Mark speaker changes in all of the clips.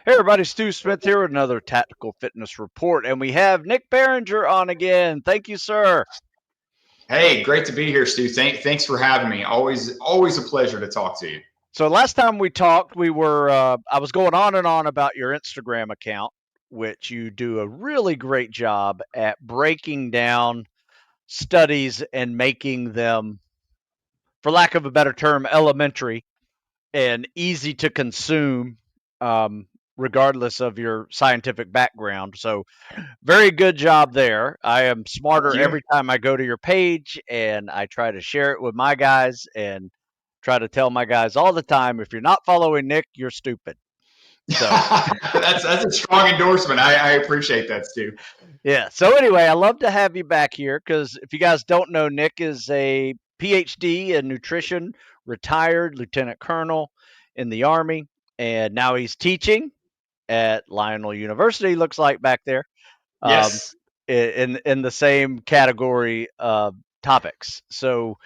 Speaker 1: Hey everybody, Stu Smith here with another Tactical Fitness Report, and we have Nick Barringer on again. Thank you, sir.
Speaker 2: Hey, great to be here, Stu. Thanks for having me. Always a pleasure to talk to you.
Speaker 1: So last time we talked, I was going on and on about your Instagram account, which you do a really great job at breaking down studies and making them, for lack of a better term, elementary and easy to consume, um, regardless of your scientific background. So very good job there. I am
Speaker 2: Thank
Speaker 1: smarter
Speaker 2: you.
Speaker 1: every time I go to your page, and I try to share it with my guys and try to tell my guys all the time, if you're not following Nick, you're stupid. So,
Speaker 2: That's a strong endorsement. I appreciate that, Stu.
Speaker 1: yeah. So, anyway, I love to have you back here because if you guys don't know, Nick is a PhD in nutrition, retired lieutenant colonel in the Army, and now he's teaching at Lionel University, looks like back there. Um,
Speaker 2: Yes.
Speaker 1: in the same category of topics. So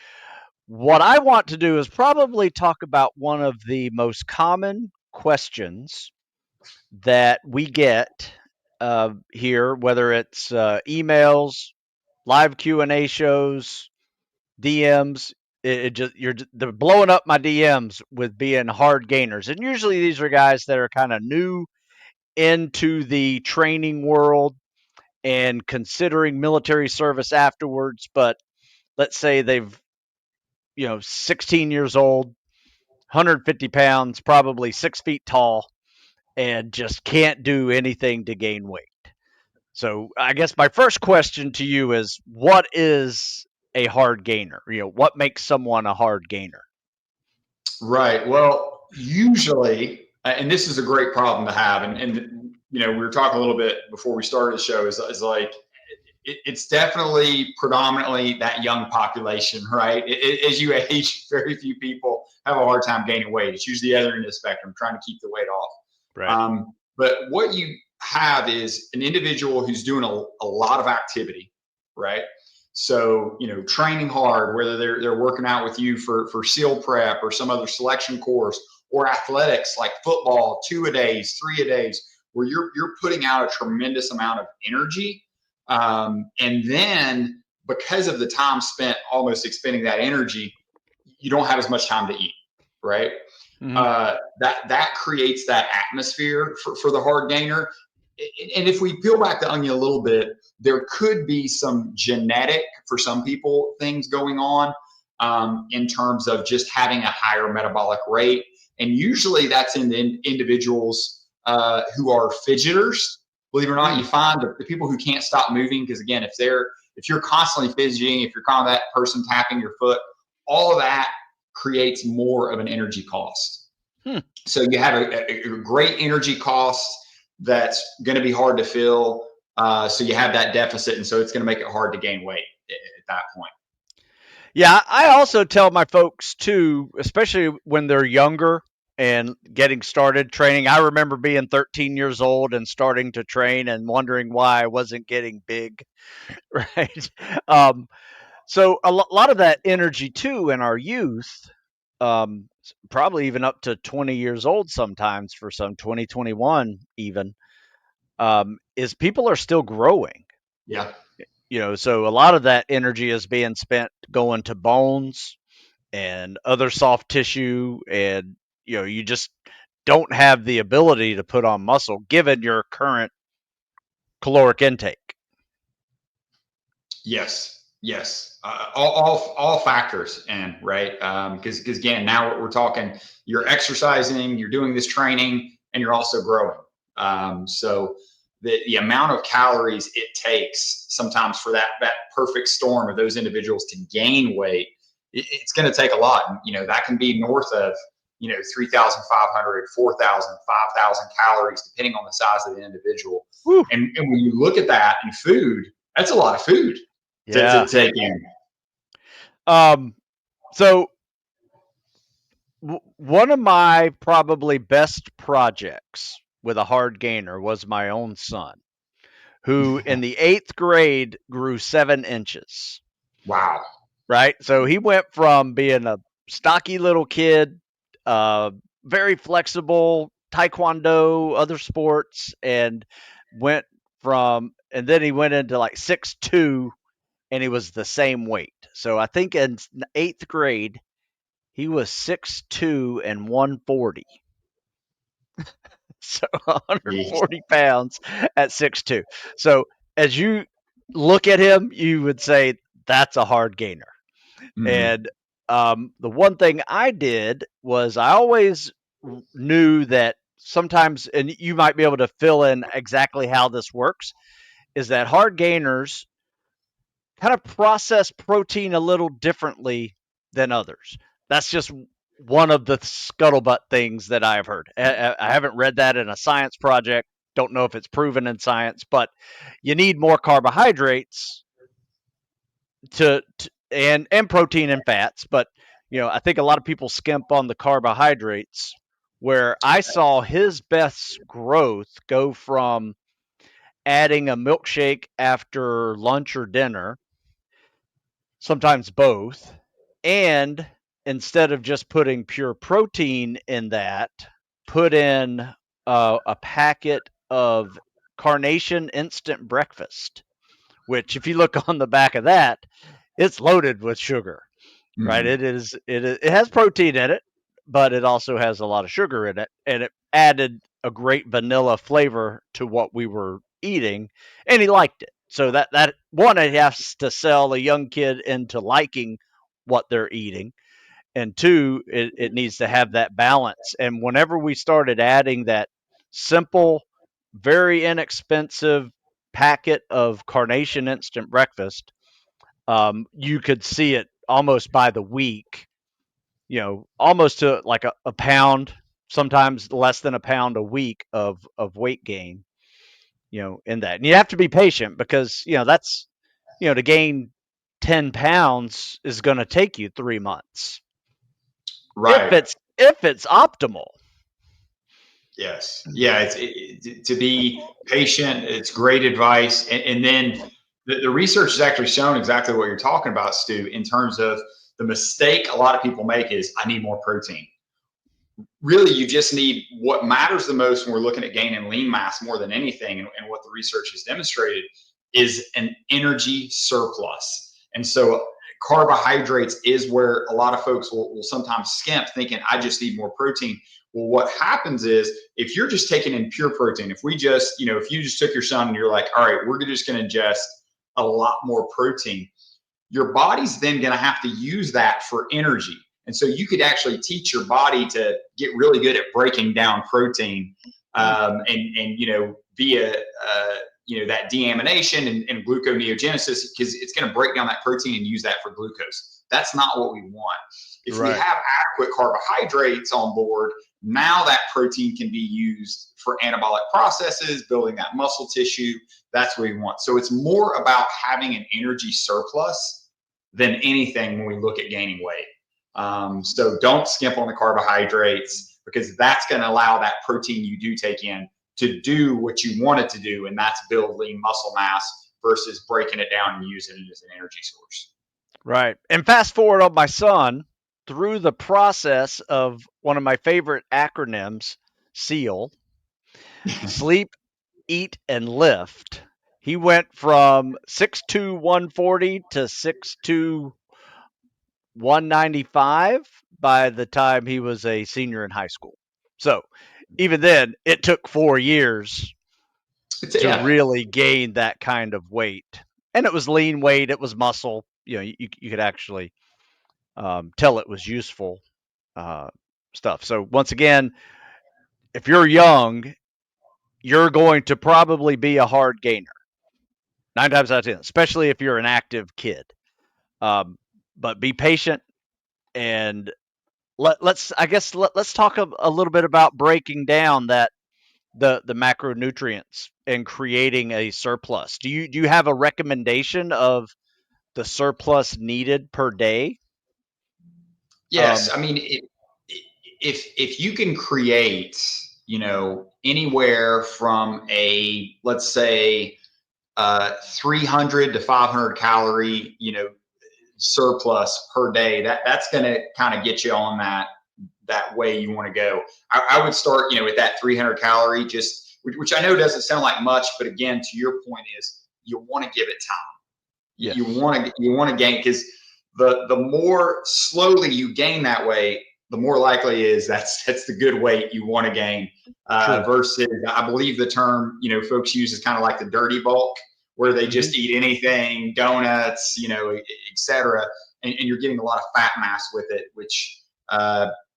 Speaker 1: what I want to do is probably talk about one of the most common questions that we get here, whether it's emails, live Q&A shows, DMs. They're blowing up my DMs with being hard gainers, and usually these are guys that are kind of new into the training world and considering military service afterwards, but let's say they've, 16 years old, 150 pounds, probably 6 feet tall, and just can't do anything to gain weight. So I guess my first question to you is, what is a hard gainer? What makes someone a hard gainer?
Speaker 2: Right. Well, usually, and this is a great problem to have, we were talking a little bit before we started the show. Is like it's definitely predominantly that young population, right? As you age, very few people have a hard time gaining weight. It's usually the other end of the spectrum, trying to keep the weight off.
Speaker 1: Right.
Speaker 2: But what you have is an individual who's doing a lot of activity, right? So, training hard, whether they're working out with you for SEAL prep or some other selection course, or athletics like football, 2 a days, 3 a days, where you're putting out a tremendous amount of energy. And then because of the time spent almost expending that energy, you don't have as much time to eat, right?
Speaker 1: Mm-hmm.
Speaker 2: That creates that atmosphere for the hard gainer. And if we peel back the onion a little bit, there could be some genetic, for some people, things going on in terms of just having a higher metabolic rate. And usually that's in the individuals who are fidgeters. Believe it or not, you find the people who can't stop moving, because again, if you're constantly fidgeting, if you're kind of that person tapping your foot, all of that creates more of an energy cost.
Speaker 1: Hmm.
Speaker 2: So you have a great energy cost that's going to be hard to fill. So you have that deficit, and so it's going to make it hard to gain weight at that point.
Speaker 1: Yeah, I also tell my folks too, especially when they're younger and getting started training. I remember being 13 years old and starting to train and wondering why I wasn't getting big, right? Um, so a lot of that energy too in our youth, probably even up to 20 years old sometimes for some, 2021 even, is people are still growing.
Speaker 2: Yeah.
Speaker 1: So a lot of that energy is being spent going to bones and other soft tissue, and you just don't have the ability to put on muscle given your current caloric intake.
Speaker 2: Yes. Yes. All factors in, right? Because again, now we're talking. You're exercising, you're doing this training, and you're also growing. So the amount of calories it takes sometimes for that perfect storm of those individuals to gain weight, it's going to take a lot. And, that can be north of 3,500, 4,000, 5,000 calories, depending on the size of the individual.
Speaker 1: Whew.
Speaker 2: And when you look at that in food, that's a lot of food to
Speaker 1: Yeah.
Speaker 2: take in.
Speaker 1: Um, so one of my probably best projects with a hard gainer was my own son, who in the eighth grade grew 7 inches.
Speaker 2: Wow.
Speaker 1: Right. So he went from being a stocky little kid, uh, very flexible, taekwondo, other sports, and went and then he went into like 6'2", and he was the same weight. So I think in 8th grade, he was 6'2" and 140. So
Speaker 2: Jeez.
Speaker 1: 140 pounds at 6'2". So as you look at him, you would say that's a hard gainer.
Speaker 2: Mhm.
Speaker 1: And the one thing I did was I always knew that sometimes, and you might be able to fill in exactly how this works, is that hard gainers kind of process protein a little differently than others. That's just one of the scuttlebutt things that I've heard. I haven't read that in a science project. Don't know if it's proven in science, but you need more carbohydrates and protein and fats. But I think a lot of people skimp on the carbohydrates. Where I saw his best growth go from adding a milkshake after lunch or dinner, sometimes both, and instead of just putting pure protein in that, put in a packet of Carnation instant breakfast, which if you look on the back of that, it's loaded with sugar, right?
Speaker 2: Mhm.
Speaker 1: It has protein in it, but it also has a lot of sugar in it, and it added a great vanilla flavor to what we were eating, and he liked it. So that one, it has to sell a young kid into liking what they're eating, and two, it needs to have that balance. And whenever we started adding that simple, very inexpensive packet of Carnation instant breakfast, you could see it almost by the week, almost to like a pound, sometimes less than a pound a week of weight gain, in that. And you have to be patient because, that's, to gain 10 pounds is going to take you 3 months
Speaker 2: Right.
Speaker 1: if it's optimal.
Speaker 2: Yes. Yeah. To be patient. It's great advice. And then the research has actually shown exactly what you're talking about, Stu, in terms of the mistake a lot of people make is I need more protein. Really, you just need what matters the most when we're looking at gaining lean mass more than anything. And what the research has demonstrated is an energy surplus. And so carbohydrates is where a lot of folks will sometimes skimp thinking, I just need more protein. Well, what happens is if you're just taking in pure protein, if you just took your son and you're like, all right, we're just going to ingest a lot more protein, your body's then going to have to use that for energy. And so you could actually teach your body to get really good at breaking down protein,
Speaker 1: Hmm.
Speaker 2: and via that deamination and gluconeogenesis, because it's going to break down that protein and use that for glucose. That's not what we want. If we
Speaker 1: Right.
Speaker 2: have adequate carbohydrates on board, now that protein can be used for anabolic processes, building that muscle tissue. That's what we want. So it's more about having an energy surplus than anything when we look at gaining weight. So don't skimp on the carbohydrates, because that's going to allow that protein you do take in to do what you want it to do, and that's build lean muscle mass versus breaking it down and using it as an energy source.
Speaker 1: Right. And fast forward on my son through the process of one of my favorite acronyms, SEAL, sleep, eat, and lift. He went from 6'2", 140 to 6'2", 195 by the time he was a senior in high school. So even then, it took 4 years to
Speaker 2: Yeah.
Speaker 1: really gain that kind of weight. And it was lean weight, it was muscle. You could actually tell it was useful uh, stuff. So once again, if you're young, you're going to probably be a hard gainer 9 times out of 10, especially if you're an active kid. But be patient and let's talk a little bit about breaking down that the macronutrients and creating a surplus. Do you have a recommendation of the surplus needed per day?
Speaker 2: Yes.
Speaker 1: Um,
Speaker 2: I mean, if you can create, anywhere from a, let's say, 300 to 500 calorie, surplus per day, that's going to kind of get you on that way you want to go. I would start, with that 300 calorie, just which I know doesn't sound like much, but again, to your point is you want to give it time. You
Speaker 1: Yes.
Speaker 2: want to gain, because the more slowly you gain that weight, the more likely is that's the good weight you want to gain.
Speaker 1: True.
Speaker 2: Versus, I believe the term folks use is kind of like the dirty bulk, where they
Speaker 1: Hmm.
Speaker 2: just eat anything, donuts, etc. And you're getting a lot of fat mass with it, which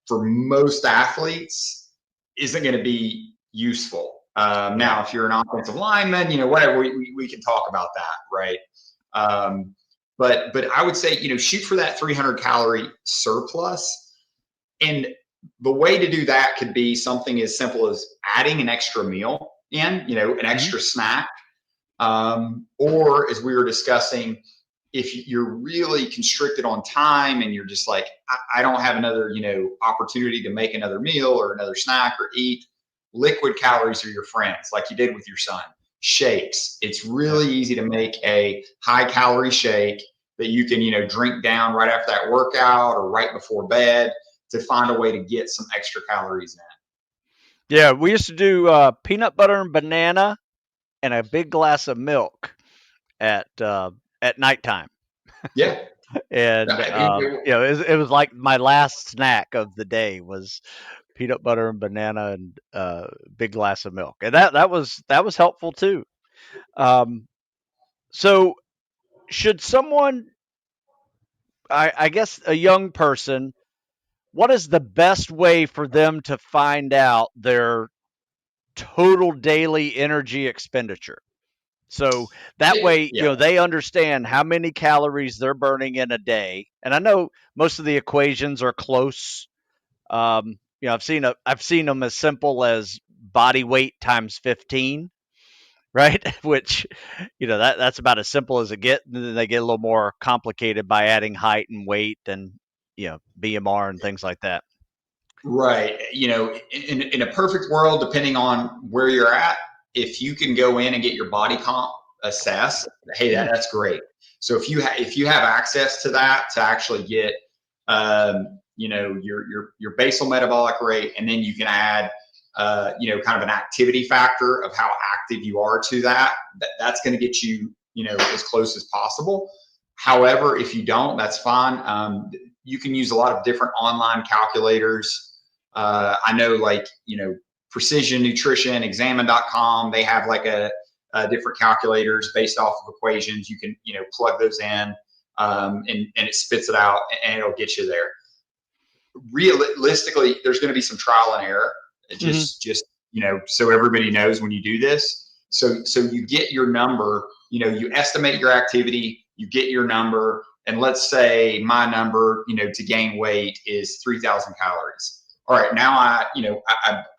Speaker 2: for most athletes isn't going to be useful.
Speaker 1: Right.
Speaker 2: Now, if you're an offensive lineman, whatever, we can talk about that, right? Um, but I would say, shoot for that 300 calorie surplus. And the way to do that could be something as simple as adding an extra meal in, an
Speaker 1: Hmm.
Speaker 2: extra snack. Or as we were discussing, if you're really constricted on time and you're just like, I don't have another, opportunity to make another meal or another snack or eat, liquid calories are your friends, like you did with your son. Shakes. It's
Speaker 1: Yep.
Speaker 2: really easy to make a high calorie shake that you can, drink down right after that workout or right before bed to find a way to get some extra calories in.
Speaker 1: Yeah, we used to do peanut butter and banana and a big glass of milk at nighttime,
Speaker 2: Yeah.
Speaker 1: and it was like my last snack of the day was peanut butter and banana and big glass of milk, and that was helpful too. Um, so should someone, I guess, a young person, what is the best way for them to find out their total daily energy expenditure? So that
Speaker 2: Yeah.
Speaker 1: way,
Speaker 2: Yeah.
Speaker 1: they understand how many calories they're burning in a day. And I know most of the equations are close. I've seen them as simple as body weight times 15, right? Which, that's about as simple as it gets. And then they get a little more complicated by adding height and weight and BMR and things like that.
Speaker 2: Right. In a perfect world, depending on where you're at, if you can go in and get your body comp assessed, hey,
Speaker 1: Mm.
Speaker 2: that's great. So if you have access to that to actually get, your basal metabolic rate, and then you can add, kind of an activity factor of how active you are to that's going to get you, as close as possible. However, if you don't, that's fine. You can use a lot of different online calculators. I know, like, Precision Nutrition, examine.com, they have like a different calculators based off of equations. You can, plug those in, and it spits it out and it'll get you there. Realistically, there's going to be some trial and error.
Speaker 1: Hmm.
Speaker 2: Just, so everybody knows when you do this. So you get your number, you estimate your activity, you get your number, and let's say my number, to gain weight is 3,000 calories. All right, now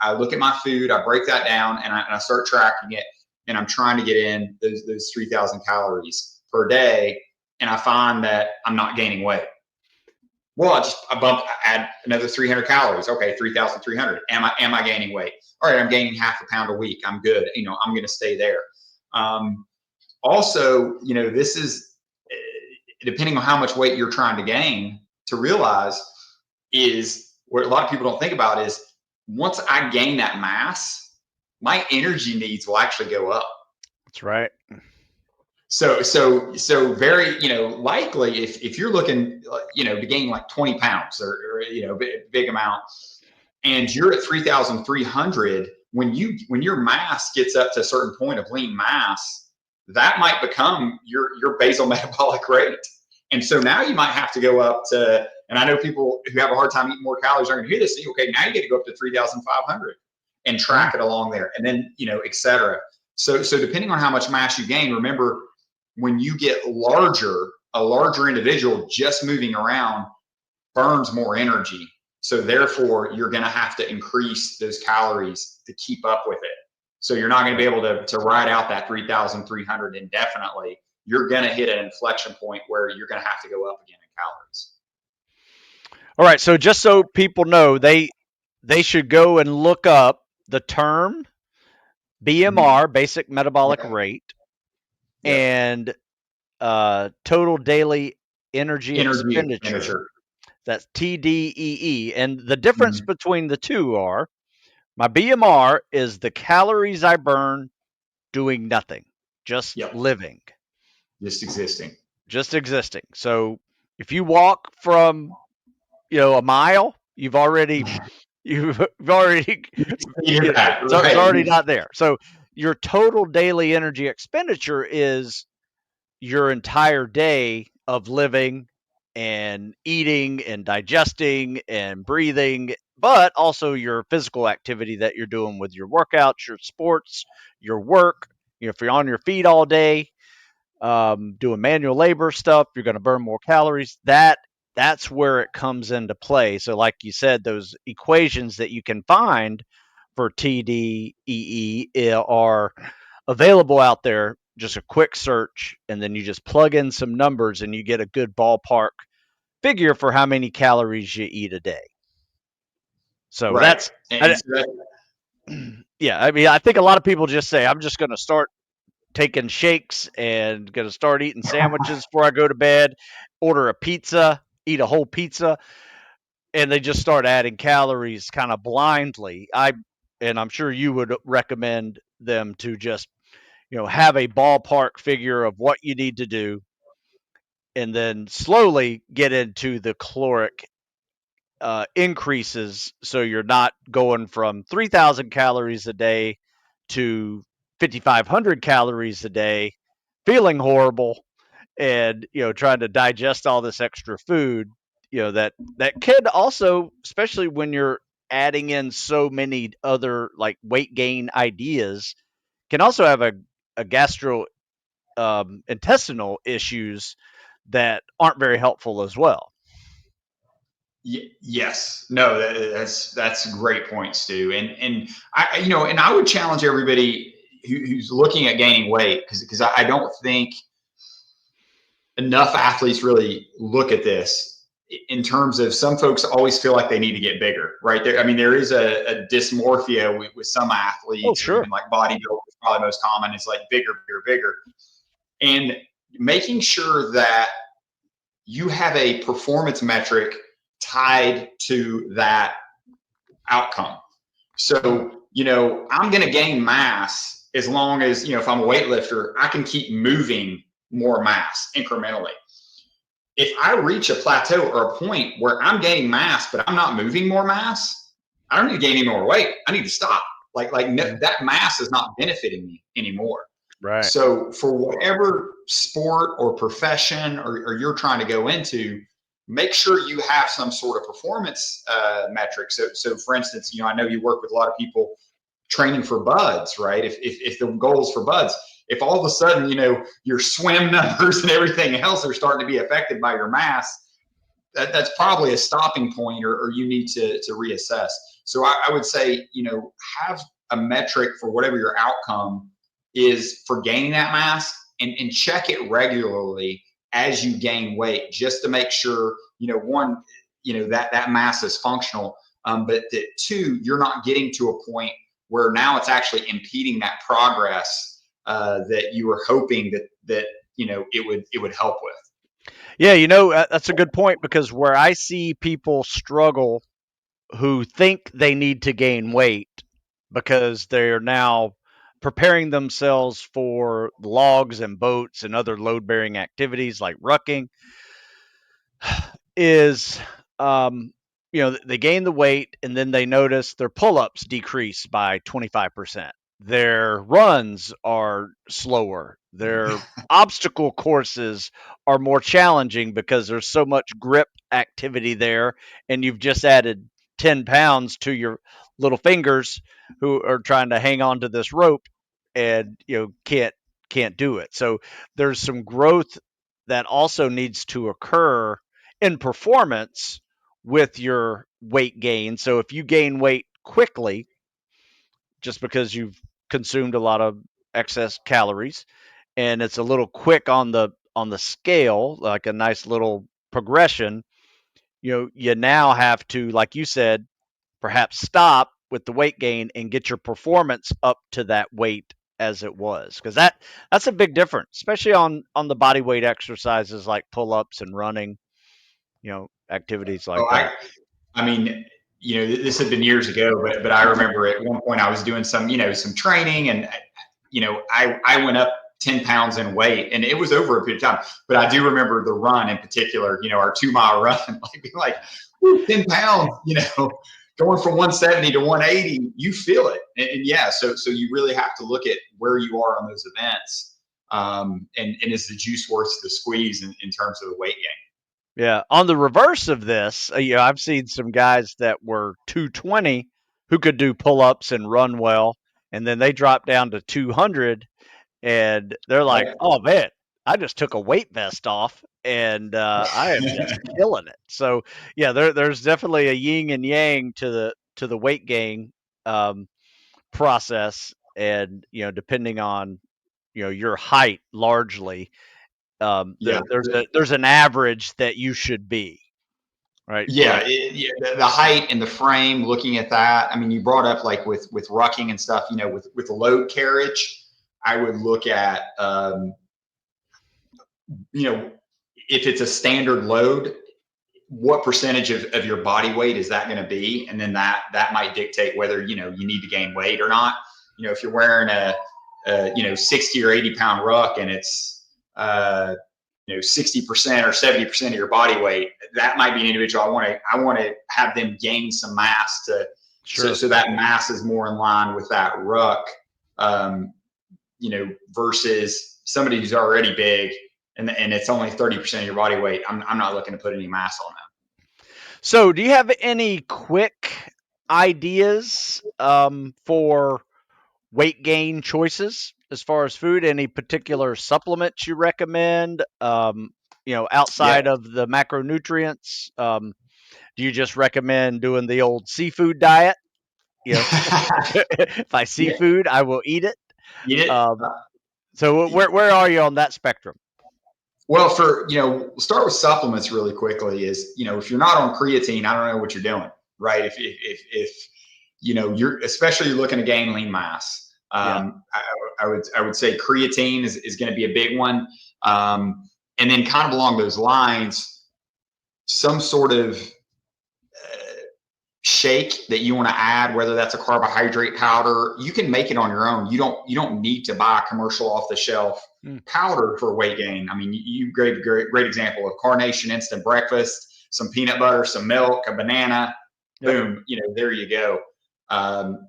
Speaker 2: I look at my food, I break that down, and I start tracking it, and I'm trying to get in those 3,000 calories per day, and I find that I'm not gaining weight. Well, I add another 300 calories. Okay, 3,300. Am I gaining weight? All right, I'm gaining half a pound a week. I'm good. I'm going to stay there. Um, Also, this is, depending on how much weight you're trying to gain, to realize is what a lot of people don't think about is, once I gain that mass, my energy needs will actually go up.
Speaker 1: That's right.
Speaker 2: So very, likely, if you're looking, to gain like 20 pounds, or big amount, and you're at 3,300, when your mass gets up to a certain point of lean mass, that might become your basal metabolic rate. And so now you might have to go up to, and I know people who have a hard time eating more calories are going to hear this. Okay, now you get to go up to 3,500 and
Speaker 1: Mm.
Speaker 2: track it along there, and then, et cetera. So depending on how much mass you gain, remember, when you get larger, a larger individual just moving around burns more energy. So therefore, you're going to have to increase those calories to keep up with it. So you're not going to be
Speaker 1: Right.
Speaker 2: able to ride out that 3,300 indefinitely. You're going to hit an inflection point where you're going to have to go up again in calories.
Speaker 1: All right. So just so people know, they should go and look up the term
Speaker 2: Mm-hmm.
Speaker 1: BMR, basic metabolic
Speaker 2: Yep.
Speaker 1: rate,
Speaker 2: Yep.
Speaker 1: and total daily energy
Speaker 2: Energy
Speaker 1: expenditure.
Speaker 2: expenditure.
Speaker 1: That's TDEE. And the difference
Speaker 2: Mhm.
Speaker 1: between the two are my BMR is the calories I burn doing nothing, just
Speaker 2: Yep.
Speaker 1: living,
Speaker 2: Just existing.
Speaker 1: just existing. So if you walk from, a mile, you've already
Speaker 2: You're that,
Speaker 1: so it's
Speaker 2: right?
Speaker 1: already not there. So your total daily energy expenditure is your entire day of living and eating and digesting and breathing, but also your physical activity that you're doing with your workouts, your sports, your work. If you're on your feet all day, doing manual labor stuff, you're going to burn more calories. That's where it comes into play. So, like you said, those equations that you can find for TDEE are available out there. Just a quick search, and then you just plug in some numbers, and you get a good ballpark figure for how many calories you eat a day. So
Speaker 2: Right.
Speaker 1: that's,
Speaker 2: And
Speaker 1: I,
Speaker 2: so that,
Speaker 1: yeah. I mean, I think a lot of people just say, "I'm just going to start taking shakes and going to start eating sandwiches before I go to bed, order a pizza, eat a whole pizza, and they just start adding calories kind of blindly. And I'm sure you would recommend them to just, have a ballpark figure of what you need to do and then slowly get into the caloric increases so you're not going from 3,000 calories a day to 5,500 calories a day, feeling horrible, and trying to digest all this extra food. That could also, especially when you're adding in so many other like weight gain ideas, can also have a gastro intestinal issues that aren't very helpful as well.
Speaker 2: yes, no, that's a great point, Stu. And and I would challenge everybody who's looking at gaining weight because I don't think enough athletes really look at this in terms of some folks always feel like they need to get bigger, right? There, I mean, there is a dysmorphia with some
Speaker 1: Oh,
Speaker 2: athletes or
Speaker 1: sure.
Speaker 2: even like bodybuilders, probably most common is like bigger, bigger, bigger. And making sure that you have a performance metric tied to that outcome.
Speaker 1: Mm,
Speaker 2: So, I'm going to gain mass as long as, if I'm a weightlifter, I can keep moving more mass incrementally. If I reach a plateau or a point where I'm gaining mass, but I'm not moving more mass, I don't need to gain any more weight. I need to stop. Like no,
Speaker 1: mm,
Speaker 2: that mass is not benefiting me anymore.
Speaker 1: right.
Speaker 2: So for whatever sport or profession or you're trying to go into, make sure you have some sort of performance metric. So for instance, I know you work with a lot of people training for buds, right? If the goal is for buds, if all of a sudden, your swim numbers and everything else are starting to be affected by your mass, that's probably a stopping point or you need to reassess. So I would say, have a metric for whatever your outcome is for gaining that mass and check it regularly as you gain weight, just to make sure, one, that mass is functional. But that two, you're not getting to a point where now it's actually impeding that progress that you were hoping that it would help with.
Speaker 1: Yeah, that's a good point because where I see people struggle who think they need to gain weight because they're now preparing themselves for logs and boats and other load bearing activities like rucking is they gain the weight and then they notice their pull-ups decrease by 25%. Their runs are slower. Their obstacle courses are more challenging because there's so much grip activity there, and you've just added 10 pounds to your little fingers who are trying to hang on to this rope and can't do it. So there's some growth that also needs to occur in performance with your weight gain. So if you gain weight quickly, just because you've consumed a lot of excess calories, and it's a little quick on the scale, like a nice little progression, you now have to, like you said, perhaps stop with the weight gain and get your performance up to that weight as it was, because that's a big difference, especially on the body weight exercises like pull-ups and running. activities
Speaker 2: Oh,
Speaker 1: like that.
Speaker 2: I mean, this had been years ago, but I remember at one point I was doing some training, and I went up 10 pounds in weight, and it was over a period of time. But I do remember the run in particular, our 2 mile run, like being like, woo, 10 pounds, going from 170 to 180, you feel it. And yeah, so you really have to look at where you are on those events. And is the juice worth the squeeze in terms of the weight gain?
Speaker 1: Yeah. On the reverse of this, I've seen some guys that were 220 who could do pull-ups and run well, and then they drop down to 200, and they're like,
Speaker 2: Right.
Speaker 1: "Oh man, I just took a weight vest off, and I am just killing it." So yeah, there's definitely a yin and yang to the weight gain um, process, and depending on your height largely,
Speaker 2: Yeah.
Speaker 1: there's an average that you should be, right?
Speaker 2: Yeah, yeah, the height and the frame. Looking at that, I mean, you brought up like with rucking and stuff. With the load carriage, I would look at you know if it's a standard load, what percentage of your body weight is that going to be, and then that might dictate whether you need to gain weight or not. If you're wearing a 60 or 80 pound ruck, and it's 60% or 70% of your body weight, that might be an individual I want to have them gain some mass
Speaker 1: Sure.
Speaker 2: so that mass is more in line with that ruck, um, versus somebody who's already big, and it's only 30% of your body weight. I'm not looking to put any mass on them.
Speaker 1: So, do you have any quick ideas for weight gain choices as far as food? Any particular supplements you recommend?
Speaker 2: Yeah.
Speaker 1: Outside of the macronutrients, do you just recommend doing the old seafood diet? You know, if I see
Speaker 2: Yeah.
Speaker 1: food, I will eat it.
Speaker 2: You did.
Speaker 1: Um, so, where are you on that spectrum?
Speaker 2: Well, we'll start with supplements really quickly. Is if you're not on creatine, I don't know what you're doing, right? If you're especially looking to gain lean mass,
Speaker 1: Yeah.
Speaker 2: I would say creatine is going to be a big one, and then kind of along those lines, some sort of shake that you want to add, whether that's a carbohydrate powder. You can make it on your own. You don't need to buy a commercial off the shelf
Speaker 1: Mm.
Speaker 2: powder for weight gain. I mean, you great example of Carnation instant breakfast, some peanut butter, some milk, a banana,
Speaker 1: Yep.
Speaker 2: boom, there you go.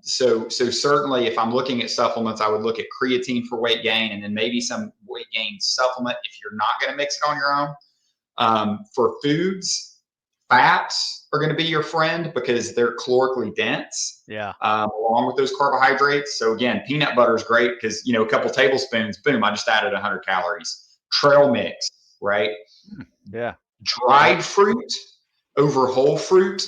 Speaker 2: So certainly if I'm looking at supplements, I would look at creatine for weight gain, and then maybe some weight gain supplement if you're not going to mix it on your own. For foods, fats are going to be your friend because they're calorically dense,
Speaker 1: Yeah.
Speaker 2: along with those carbohydrates. So again, peanut butter is great because a couple tablespoons, boom, I just added 100 calories. Trail mix, right?
Speaker 1: Yeah. Yep.
Speaker 2: Dried fruit over whole fruit.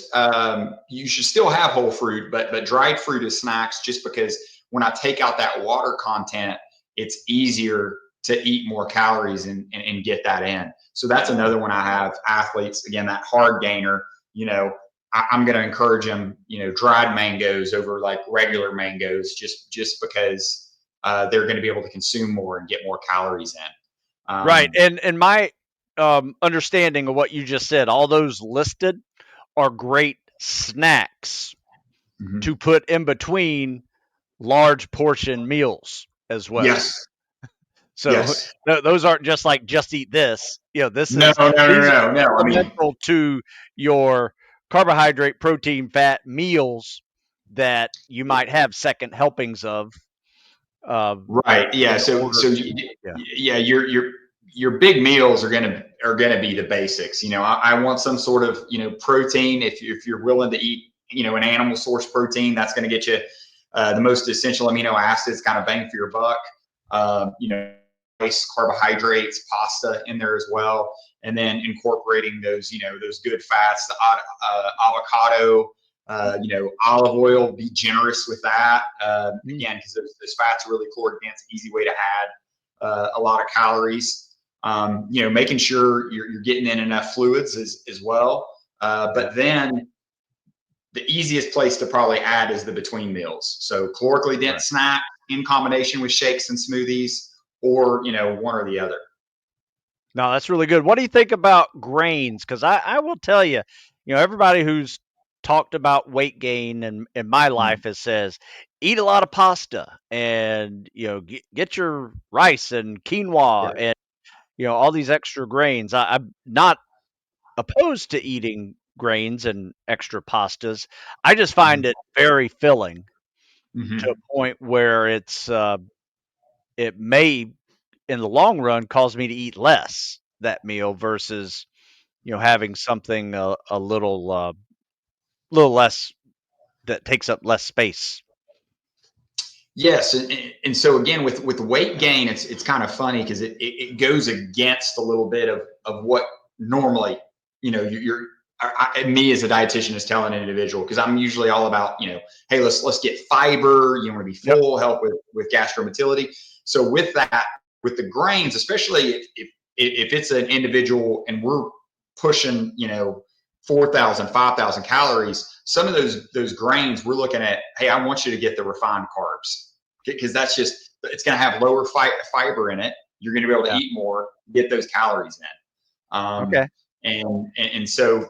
Speaker 2: You should still have whole fruit, but dried fruit as snacks, just because when I take out that water content, it's easier to eat more calories and get that in. So that's another one I have athletes, again, that hard gainer, I'm going to encourage them, dried mangoes over like regular mangoes, just because they're going to be able to consume more and get more calories in.
Speaker 1: Right. And my understanding of what you just said, all those listed are great snacks
Speaker 2: Mhm.
Speaker 1: to put in between large portion meals as well.
Speaker 2: Yes.
Speaker 1: So
Speaker 2: Yes.
Speaker 1: those aren't just like just eat this. This
Speaker 2: No,
Speaker 1: is
Speaker 2: no, no,
Speaker 1: these are
Speaker 2: no, no. I mean,
Speaker 1: supplemental to your carbohydrate, protein, fat meals that you might have second helpings of.
Speaker 2: right. Yeah.
Speaker 1: In
Speaker 2: So,
Speaker 1: order
Speaker 2: so
Speaker 1: to, yeah,
Speaker 2: yeah, your big meals are gonna be the basics. I want some sort of protein. If you're willing to eat an animal source protein, that's going to get you the most essential amino acids, kind of bang for your buck. Rice, carbohydrates, pasta in there as well, and then incorporating those good fats, the avocado, olive oil. Be generous with that.
Speaker 1: mm,
Speaker 2: Again, because those fats are really caloric dense, easy way to add a lot of calories. Making sure you're getting in enough fluids as well.
Speaker 1: yeah,
Speaker 2: But then the easiest place to probably add is the between meals. So calorically
Speaker 1: right.
Speaker 2: dense snack in combination with shakes and smoothies, or one or the other.
Speaker 1: No, that's really good. What do you think about grains? Because I will tell you, everybody who's talked about weight gain in my life has says eat a lot of pasta and get your rice and quinoa
Speaker 2: Yeah.
Speaker 1: and all these extra grains. I'm not opposed to eating grains and extra pastas. I just find it very filling to
Speaker 2: Mm-hmm.
Speaker 1: a point where it may in the long run cause me to eat less that meal versus having something a little less that takes up less space.
Speaker 2: Yes, and so again with weight gain, it's kind of funny because it goes against a little bit of what normally you're me as a dietitian is telling an individual, because I'm usually all about hey, let's get fiber, you want to be
Speaker 1: Yep.
Speaker 2: full, help with gastromotility. So with that, with the grains, especially if it's an individual and we're pushing 4,000, 5,000 calories, some of those grains we're looking at, hey, I want you to get the refined carbs, because that's just, it's going to have lower fiber in it. You're going to be able to
Speaker 1: Yeah.
Speaker 2: eat more, get those calories in.
Speaker 1: Okay.
Speaker 2: And so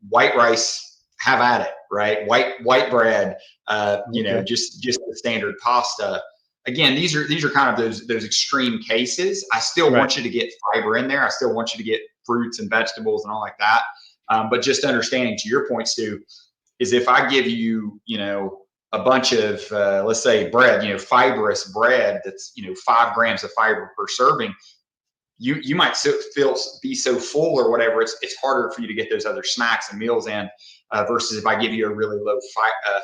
Speaker 2: white rice, have at it, right? White bread,
Speaker 1: Okay.
Speaker 2: just the standard pasta. Again, these are kind of those extreme cases. I still
Speaker 1: Right.
Speaker 2: want you to get fiber in there. I still want you to get fruits and vegetables and all like that. But just understanding, to your point, Stu, is if I give you, a bunch of, let's say bread, fibrous bread that's, 5 grams of fiber per serving, you might be so full or whatever. It's harder for you to get those other snacks and meals in, versus if I give you a really low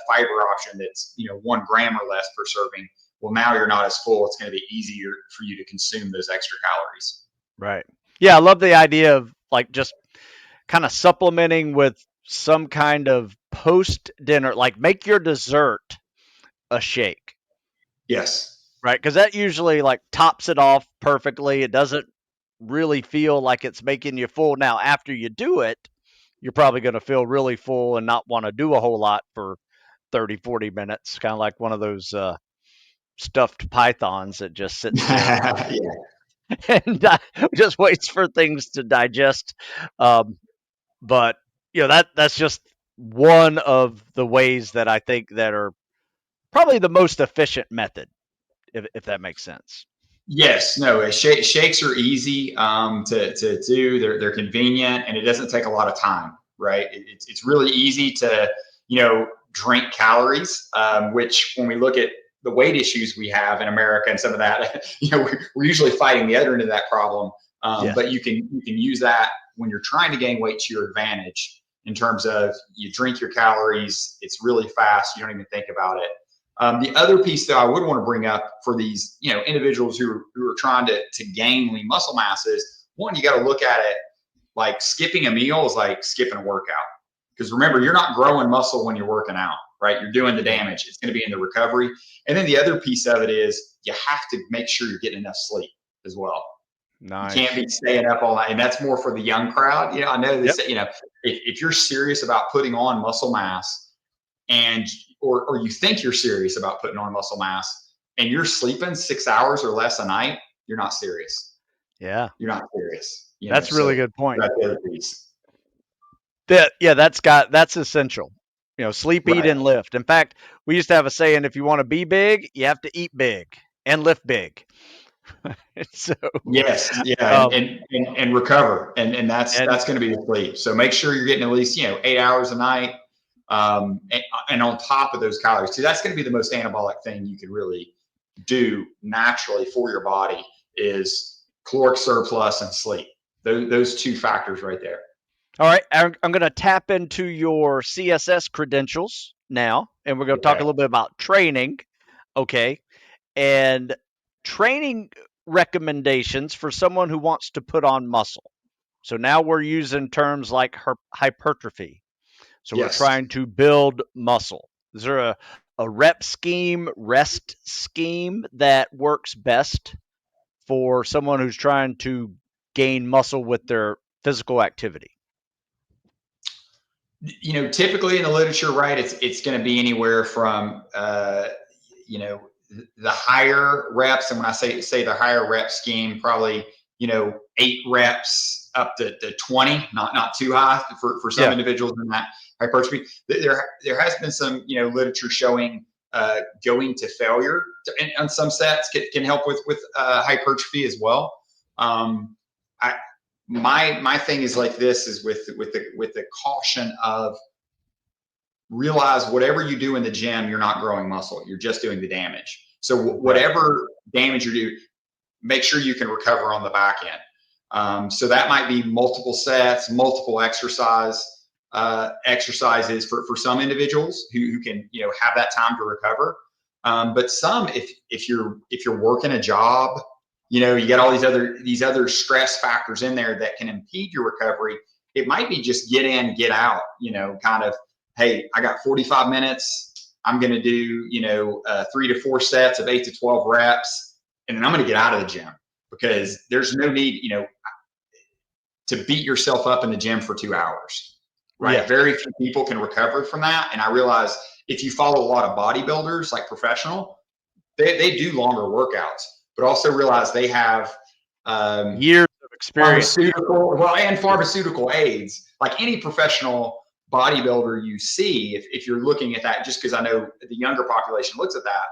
Speaker 2: fiber option that's 1 gram or less per serving. Well, now you're not as full. It's going to be easier for you to consume those extra calories.
Speaker 1: Right. Yeah, I love the idea of like just kind of supplementing with some kind of post dinner, like make your dessert a shake,
Speaker 2: Yes.
Speaker 1: right? Because that usually like tops it off perfectly. It doesn't really feel like it's making you full. Now, after you do it, you're probably going to feel really full and not want to do a whole lot for 30, 40 minutes, kind of like one of those stuffed pythons that just sits there
Speaker 2: Yeah.
Speaker 1: and just waits for things to digest. Um, but that's just one of the ways that I think that are probably the most efficient method, if that makes sense.
Speaker 2: Yes, no, shakes are easy to do. They're convenient, and it doesn't take a lot of time, right? It's really easy to drink calories, which when we look at the weight issues we have in America and some of that, we're usually fighting the other end of that problem.
Speaker 1: Yes.
Speaker 2: But you can use that when you're trying to gain weight to your advantage, in terms of you drink your calories. It's really fast. You don't even think about it. The other piece that I would want to bring up for these, individuals who are trying to gain lean muscle mass is, one, you got to look at it like skipping a meal is like skipping a workout. Because remember, you're not growing muscle when you're working out, right? You're doing the
Speaker 1: Yep.
Speaker 2: damage. It's going to be in the recovery. And then the other piece of it is you have to make sure you're getting enough sleep as well. You can't
Speaker 1: Nice.
Speaker 2: be staying up all night. And that's more for the young crowd. I know they
Speaker 1: Yep.
Speaker 2: say, if you're serious about putting on muscle mass, and or you think you're serious about putting on muscle mass, and you're sleeping 6 hours or less a night, you're not serious.
Speaker 1: Yeah.
Speaker 2: You're not serious.
Speaker 1: That's a really
Speaker 2: So
Speaker 1: good point.
Speaker 2: that's the other piece.
Speaker 1: Yeah, that's essential. Sleep, eat,
Speaker 2: Right.
Speaker 1: and lift. In fact, we used to have a saying: if you want to be big, you have to eat big and lift big. So,
Speaker 2: Yes. Yeah. And
Speaker 1: um,
Speaker 2: recover. And
Speaker 1: and
Speaker 2: that's going to be the sleep. So make sure you're getting at least 8 hours a night. And on top of those calories, see, that's going to be the most anabolic thing you could really do naturally for your body, is caloric surplus and sleep. Those two factors right there.
Speaker 1: all right, I'm going to tap into your CSS credentials now, and we're going to talk a
Speaker 2: Okay.
Speaker 1: little bit about training. Okay, and training recommendations for someone who wants to put on muscle. So now we're using terms like hypertrophy. So we're
Speaker 2: Yes.
Speaker 1: trying to build muscle. Is there a rep scheme, rest scheme that works best for someone who's trying to gain muscle with their physical activity?
Speaker 2: Typically in the literature, right, it's going to be anywhere from you know the higher reps, and when I say the higher rep scheme, probably 8 reps up to 20, not too high for some
Speaker 1: Yeah.
Speaker 2: individuals in that hypertrophy. There has been some literature showing going to failure on some sets can help with hypertrophy as well. I my thing is like this is with the caution of realize whatever you do in the gym, you're not growing muscle. You're just doing the damage. So
Speaker 1: Right.
Speaker 2: whatever damage you do, make sure you can recover on the back end. So that might be multiple sets, multiple exercises for some individuals who can have that time to recover. But some, if you're working a job, you got all these other stress factors in there that can impede your recovery. It might be just get in, get out. Kind of, hey, I got 45 minutes. I'm going to do 3 to 4 sets of 8 to 12 reps, and then I'm going to get out of the gym because there's no need to beat yourself up in the gym for 2 hours. Right?
Speaker 1: Yes.
Speaker 2: Very few people can recover from that. And I realize if you follow a lot of bodybuilders, like professional, they do longer workouts, but also realize they have
Speaker 1: Years of experience.
Speaker 2: pharmaceutical aids. Like any professional bodybuilder you see, if you're looking at that, just because I know the younger population looks at that,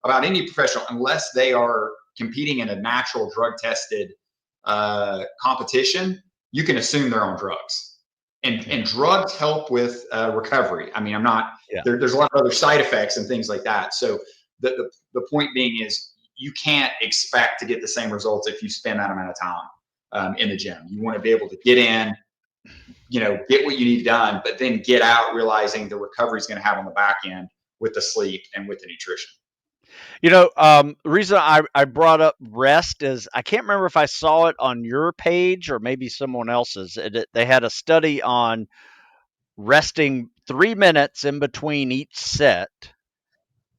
Speaker 2: about any professional, unless they are competing in a natural drug tested competition, you can assume they're on drugs. And drugs help with recovery. I mean, I'm not
Speaker 1: Yeah.
Speaker 2: there's a lot of other side effects and things like that. So the point being is you can't expect to get the same results if you spend that amount of time in the gym. You want to be able to get in, get what you need done, but then get out realizing the recovery is going to have on the back end with the sleep and with the nutrition.
Speaker 1: The reason I brought up rest is I can't remember if I saw it on your page or maybe someone else's. They had a study on resting 3 minutes in between each set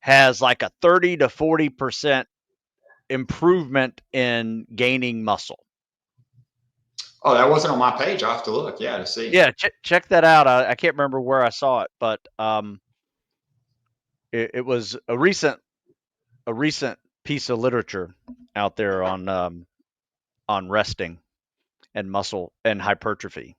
Speaker 1: has like a 30 to 40% improvement in gaining muscle.
Speaker 2: Oh, that wasn't on my page. I'll have to look, to see.
Speaker 1: Yeah, check that out. I can't remember where I saw it, but it was a recent piece of literature out there on resting and muscle and hypertrophy.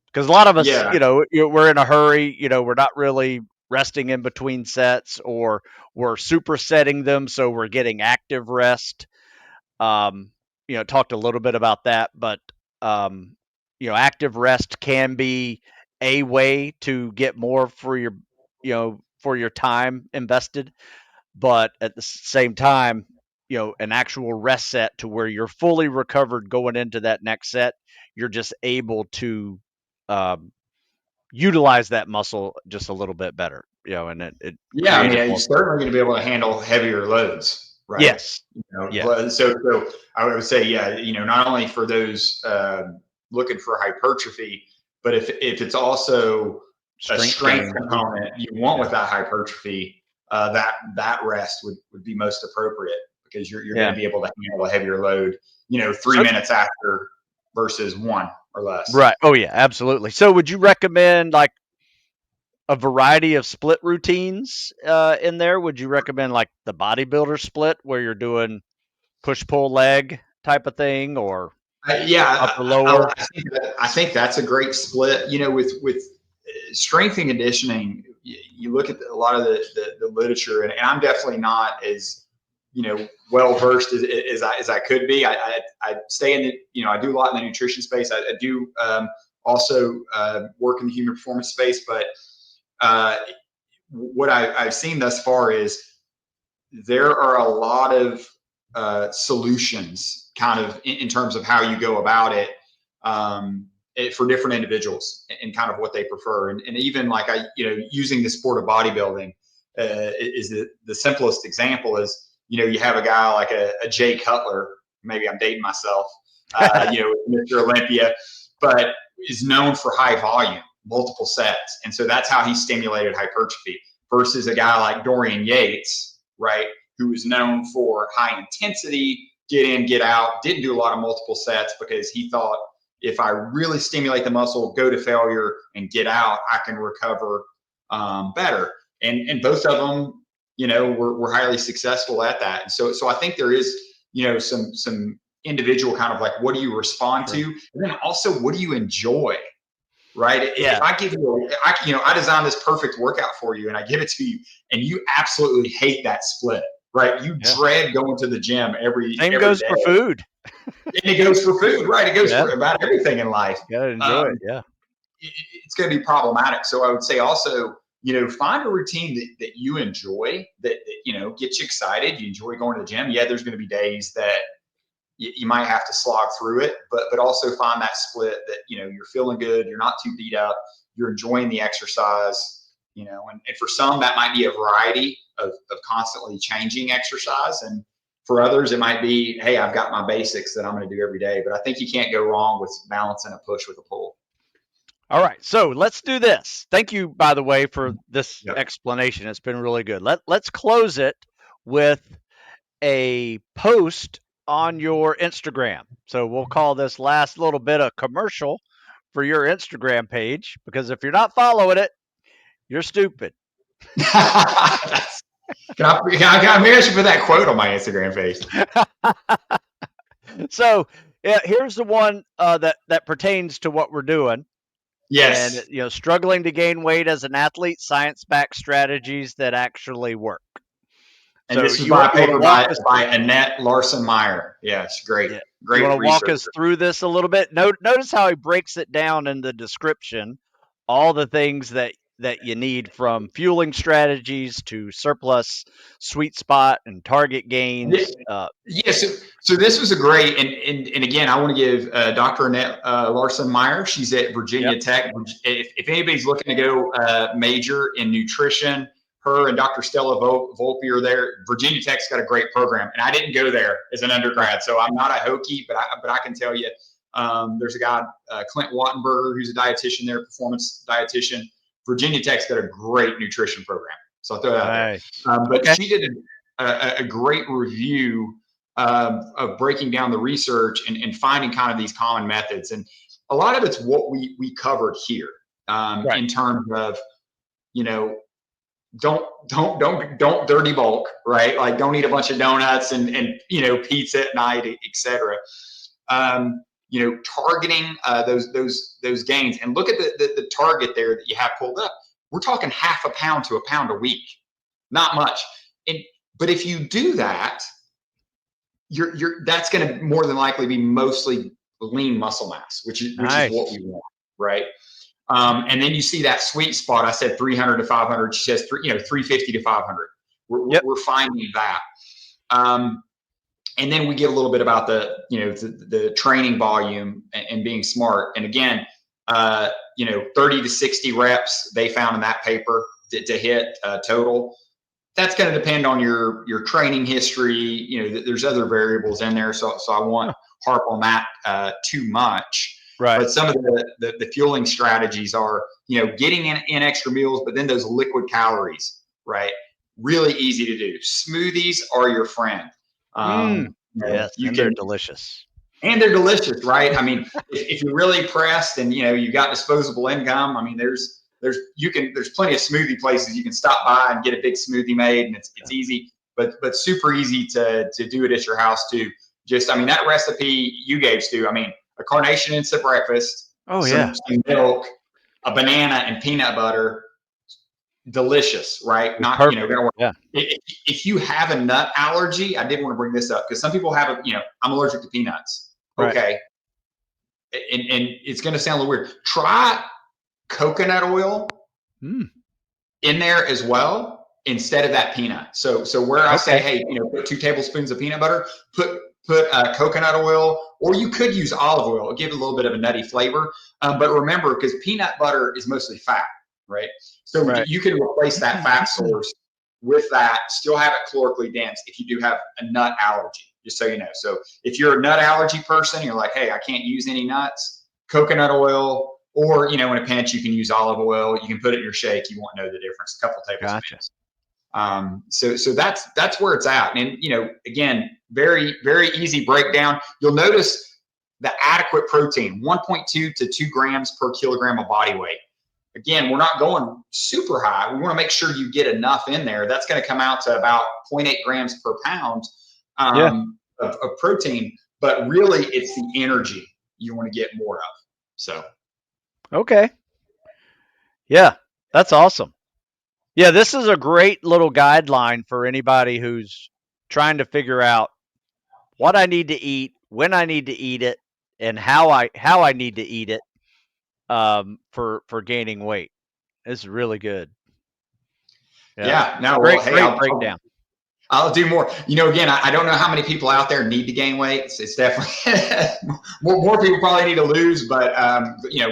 Speaker 1: Because a lot of us,
Speaker 2: Yeah,
Speaker 1: we're in a hurry. We're not really resting in between sets, or we're supersetting them, so we're getting active rest. Talked a little bit about that, but active rest can be a way to get more for your time invested, but at the same time, an actual rest set to where you're fully recovered going into that next set, you're just able to um, utilize that muscle just a little bit better, and it
Speaker 2: yeah. I
Speaker 1: created
Speaker 2: mean, you're
Speaker 1: more.
Speaker 2: certainly going to be able to handle heavier loads, right?
Speaker 1: Yes. Yeah.
Speaker 2: So I would say, yeah, not only for those looking for hypertrophy, but if it's also a
Speaker 1: Strength
Speaker 2: strength
Speaker 1: gain.
Speaker 2: component you want
Speaker 1: Yeah.
Speaker 2: with that hypertrophy, that rest would be most appropriate because you're going
Speaker 1: Yeah.
Speaker 2: to be able to handle a heavier load, 3
Speaker 1: So,
Speaker 2: minutes after versus 1 or less.
Speaker 1: right. Oh yeah, absolutely. So would you recommend like a variety of split routines in there? Would you recommend like the bodybuilder split where you're doing push pull leg type of thing, or
Speaker 2: Yeah,
Speaker 1: upper lower?
Speaker 2: I think that's a great split. With strength and conditioning, you look at a lot of the literature, and I'm definitely not as well versed as I could be. I stay in I do a lot in the nutrition space. I do also work in the human performance space, but uh, what I've seen thus far is there are a lot of solutions kind of in terms of how you go about it, for different individuals and kind of what they prefer. And even like using the sport of bodybuilding is the simplest example is, you have a guy like a Jay Cutler, maybe I'm dating myself, Mr. Olympia, but is known for high volume, multiple sets. And so that's how he stimulated hypertrophy versus a guy like Dorian Yates, right, who is known for high intensity, get in, get out, didn't do a lot of multiple sets because he thought if I really stimulate the muscle, go to failure, and get out, I can recover better. And both of them, were highly successful at that. And so I think there is, some individual kind of like, what do you respond
Speaker 1: Sure.
Speaker 2: to? And then also, what do you enjoy? Right?
Speaker 1: Yeah.
Speaker 2: If I give you, I designed this perfect workout for you and I give it to you and you absolutely hate that split, right? You
Speaker 1: Yeah.
Speaker 2: dread going to the gym
Speaker 1: Same
Speaker 2: every
Speaker 1: goes
Speaker 2: day.
Speaker 1: for food.
Speaker 2: And it goes for food, right? It goes
Speaker 1: Yeah.
Speaker 2: for about everything in life.
Speaker 1: You gotta enjoy it.
Speaker 2: Um,
Speaker 1: Yeah.
Speaker 2: it's going to be problematic. So I would say also, find a routine that you enjoy, that gets you excited. You enjoy going to the gym. Yeah, there's going to be days that you might have to slog through it, but also find that split that you're feeling good, you're not too beat up, you're enjoying the exercise, and for some that might be a variety of constantly changing exercise, and for others it might be, hey, I've got my basics that I'm going to do every day. But I think you can't go wrong with balancing a push with a pull.
Speaker 1: All right. So let's do this. Thank you, by the way, for this
Speaker 2: Yep.
Speaker 1: explanation. It's been really good. Let's close it with a post on your Instagram. So we'll call this last little bit a commercial for your Instagram page, because if you're not following it, you're stupid.
Speaker 2: Maybe I should put that quote on my Instagram page.
Speaker 1: So yeah, here's the one that pertains to what we're doing. And
Speaker 2: Yes.
Speaker 1: struggling to gain weight as an athlete, science-backed strategies that actually work.
Speaker 2: And
Speaker 1: So
Speaker 2: this was by a
Speaker 1: you want to
Speaker 2: paper
Speaker 1: walk us
Speaker 2: by Annette Larson Meyer. Yes, great,
Speaker 1: yeah, you want
Speaker 2: great
Speaker 1: to walk us
Speaker 2: researcher.
Speaker 1: through this a little bit. Notice how he breaks it down in the description, all the things that you need, from fueling strategies to surplus, sweet spot, and target
Speaker 2: Yeah,
Speaker 1: gains.
Speaker 2: yeah. So this was a great, and again, I want to give Dr. Annette Larson Meyer. She's at
Speaker 1: Yep.
Speaker 2: Virginia Tech. If anybody's looking to go major in nutrition, her and Dr. Stella Volpe are there. Virginia Tech's got a great program, and I didn't go there as an undergrad, so I'm not a Hokie, but I can tell you, there's a guy, Clint Wattenberger, who's a dietitian there, performance dietitian. Virginia Tech's got a great nutrition program, so I'll throw that out there.
Speaker 1: Nice.
Speaker 2: But
Speaker 1: Okay.
Speaker 2: she did a great review of breaking down the research and finding kind of these common methods. And a lot of it's what we covered here,
Speaker 1: Right.
Speaker 2: in terms of, you know, don't dirty bulk, right? Like, don't eat a bunch of donuts and pizza at night, etc. Targeting those gains, and look at the target there that you have pulled up. We're talking half a pound to a pound a week, not much. And but if you do that, that's going to more than likely be mostly lean muscle mass, which is what
Speaker 1: Nice.
Speaker 2: we want, right? And then you see that sweet spot. I said 300 to 500. She says 350 to 500.
Speaker 1: Yep.
Speaker 2: We're finding that. And then we get a little bit about the training volume and being smart. And again, 30 to 60 reps they found in that paper to hit total. That's going to depend on your training history. There's other variables in there, so I won't harp on that too much.
Speaker 1: Right.
Speaker 2: But some of the fueling strategies are, getting in extra meals, but then those liquid calories, right? Really easy to do. Smoothies are your friend.
Speaker 1: Yes,
Speaker 2: You
Speaker 1: and they're
Speaker 2: can,
Speaker 1: delicious.
Speaker 2: and they're delicious, right? I mean, if you're really pressed and you've got disposable income, I mean, there's plenty of smoothie places you can stop by and get a big smoothie made, and it's easy, but super easy to do it at your house too. That recipe you gave, Stu. I mean, a carnation instant breakfast,
Speaker 1: Oh
Speaker 2: some
Speaker 1: yeah.
Speaker 2: milk, a banana, and peanut butter. Delicious, right? Not
Speaker 1: Perfect.
Speaker 2: gonna work.
Speaker 1: Yeah.
Speaker 2: If you have a nut allergy, I did want to bring this up because some people have I'm allergic to peanuts.
Speaker 1: Right.
Speaker 2: Okay, and it's going to sound a little weird. Try coconut oil in there as well instead of that peanut. So where I say,
Speaker 1: Okay.
Speaker 2: hey, put 2 tablespoons of peanut butter, put coconut oil, or you could use olive oil. It'll give it a little bit of a nutty flavor. But remember, because peanut butter is mostly fat, right? So
Speaker 1: Right.
Speaker 2: you can replace that fat source with that, still have it calorically dense if you do have a nut allergy, just so you know. So if you're a nut allergy person, you're like, hey, I can't use any nuts, coconut oil, or, in a pinch, you can use olive oil. You can put it in your shake. You won't know the difference. A couple
Speaker 1: Gotcha.
Speaker 2: tablespoons. So that's where it's at. And, again, very, very easy breakdown. You'll notice the adequate protein, 1.2 to 2 grams per kilogram of body weight. Again, we're not going super high. We want to make sure you get enough in there. That's going to come out to about 0.8 grams per pound
Speaker 1: Yeah.
Speaker 2: of protein. but really it's the energy you want to get more of. So
Speaker 1: Okay. Yeah, that's awesome. Yeah, this is a great little guideline for anybody who's trying to figure out what I need to eat, when I need to eat it, and how I need to eat it for gaining weight. This is really good. Yeah.
Speaker 2: yeah, no, well,
Speaker 1: Great,
Speaker 2: hey,
Speaker 1: great breakdown.
Speaker 2: I'll do more. Again, I don't know how many people out there need to gain weight. It's definitely more people probably need to lose, but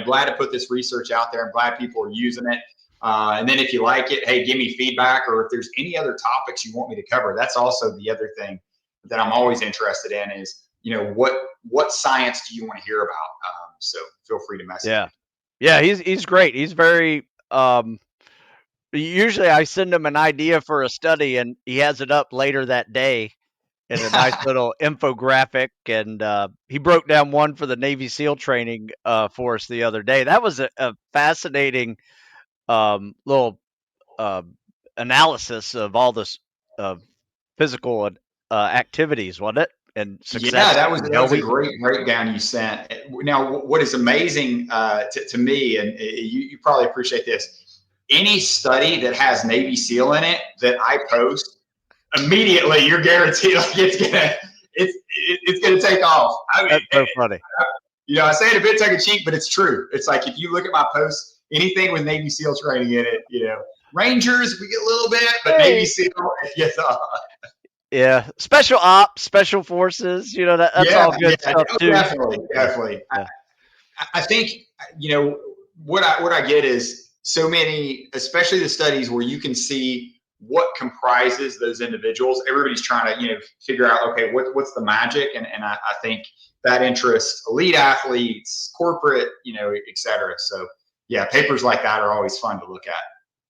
Speaker 2: glad to put this research out there. I'm glad people are using it. And then if you like it, hey, give me feedback, or if there's any other topics you want me to cover. That's also the other thing that I'm always interested in is, what science do you want to hear about? So feel free to message
Speaker 1: Yeah.
Speaker 2: me.
Speaker 1: Yeah, he's great. He's very usually I send him an idea for a study and he has it up later that day in a nice little infographic, and he broke down one for the Navy SEAL training for us the other day. That was a fascinating little uh, analysis of all this physical activities, wasn't it? And
Speaker 2: Yeah,
Speaker 1: success
Speaker 2: that was
Speaker 1: and
Speaker 2: that
Speaker 1: how
Speaker 2: was a
Speaker 1: we can.
Speaker 2: great breakdown you sent. Now, what is amazing to me, and you probably appreciate this, any study that has Navy SEAL in it that I post, immediately you're guaranteed like it's gonna take off. I mean,
Speaker 1: That's so funny.
Speaker 2: I say it a bit tongue in cheek, but it's true. It's like if you look at my posts, anything with Navy SEAL training in it, Rangers we get a little bit, but Navy
Speaker 1: Hey,
Speaker 2: SEAL, yes,
Speaker 1: yeah, special ops, special forces. That's
Speaker 2: yeah,
Speaker 1: all
Speaker 2: yeah,
Speaker 1: good stuff
Speaker 2: oh,
Speaker 1: too.
Speaker 2: definitely,
Speaker 1: Yeah,
Speaker 2: definitely.
Speaker 1: yeah,
Speaker 2: I think what I get is so many, especially the studies where you can see what comprises those individuals. Everybody's trying to figure out, okay, what's the magic, and I think that interests elite athletes, corporate, et cetera. So yeah, papers like that are always fun to look at.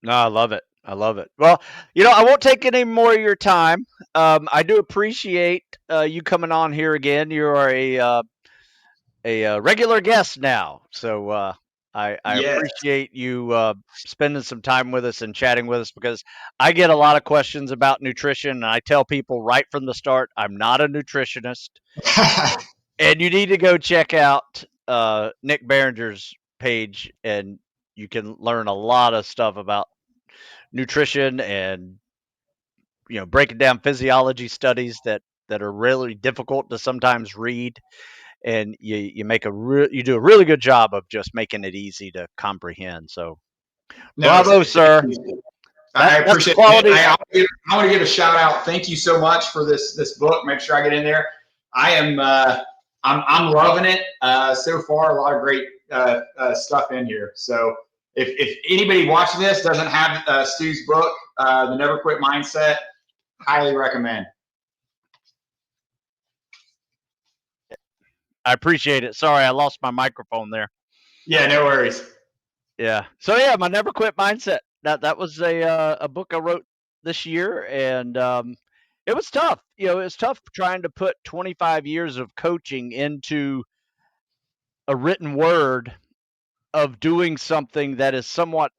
Speaker 1: no, I love it. I love it. Well, I won't take any more of your time. I do appreciate you coming on here again. You are a regular guest now, so I
Speaker 2: Yes.
Speaker 1: appreciate you spending some time with us and chatting with us because I get a lot of questions about nutrition, and I tell people right from the start I'm not a nutritionist, and you need to go check out Nick Barringer's page, and you can learn a lot of stuff about nutrition and breaking down physiology studies that are really difficult to sometimes read, and you do a really good job of just making it easy to comprehend. So
Speaker 2: No,
Speaker 1: bravo,
Speaker 2: thank
Speaker 1: sir.
Speaker 2: you.
Speaker 1: That
Speaker 2: I
Speaker 1: that's
Speaker 2: appreciate it.
Speaker 1: quality.
Speaker 2: I want to give a shout out. Thank you so much for this book. Make sure I get in there. I am I'm loving it so far. A lot of great stuff in here. So if anybody watching this doesn't have Stu's book, The Never Quit Mindset, highly recommend.
Speaker 1: I appreciate it. Sorry, I lost my microphone there.
Speaker 2: Yeah, no worries.
Speaker 1: Yeah. So yeah, my never quit mindset. That was a book I wrote this year, and it was tough. It was tough trying to put 25 years of coaching into a written word of doing something that is somewhat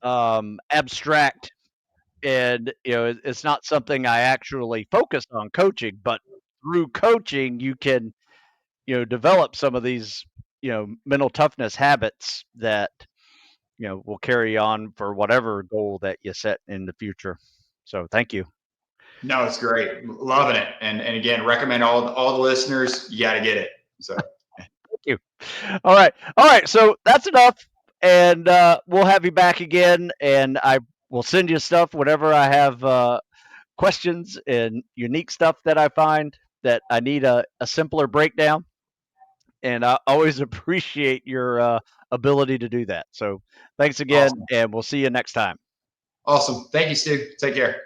Speaker 1: abstract, and it's not something I actually focused on coaching, but through coaching you can develop some of these mental toughness habits that will carry on for whatever goal that you set in the future. So thank you.
Speaker 2: No, it's great. Loving it. And again, recommend all the listeners. You got to get it. So
Speaker 1: Thank you. All right, so that's enough, and we'll have you back again, and I will send you stuff whenever I have questions and unique stuff that I find that I need a simpler breakdown. And I always appreciate your ability to do that. So thanks again,
Speaker 2: awesome.
Speaker 1: and we'll see you next time.
Speaker 2: Awesome. Thank you, Stu. Take care.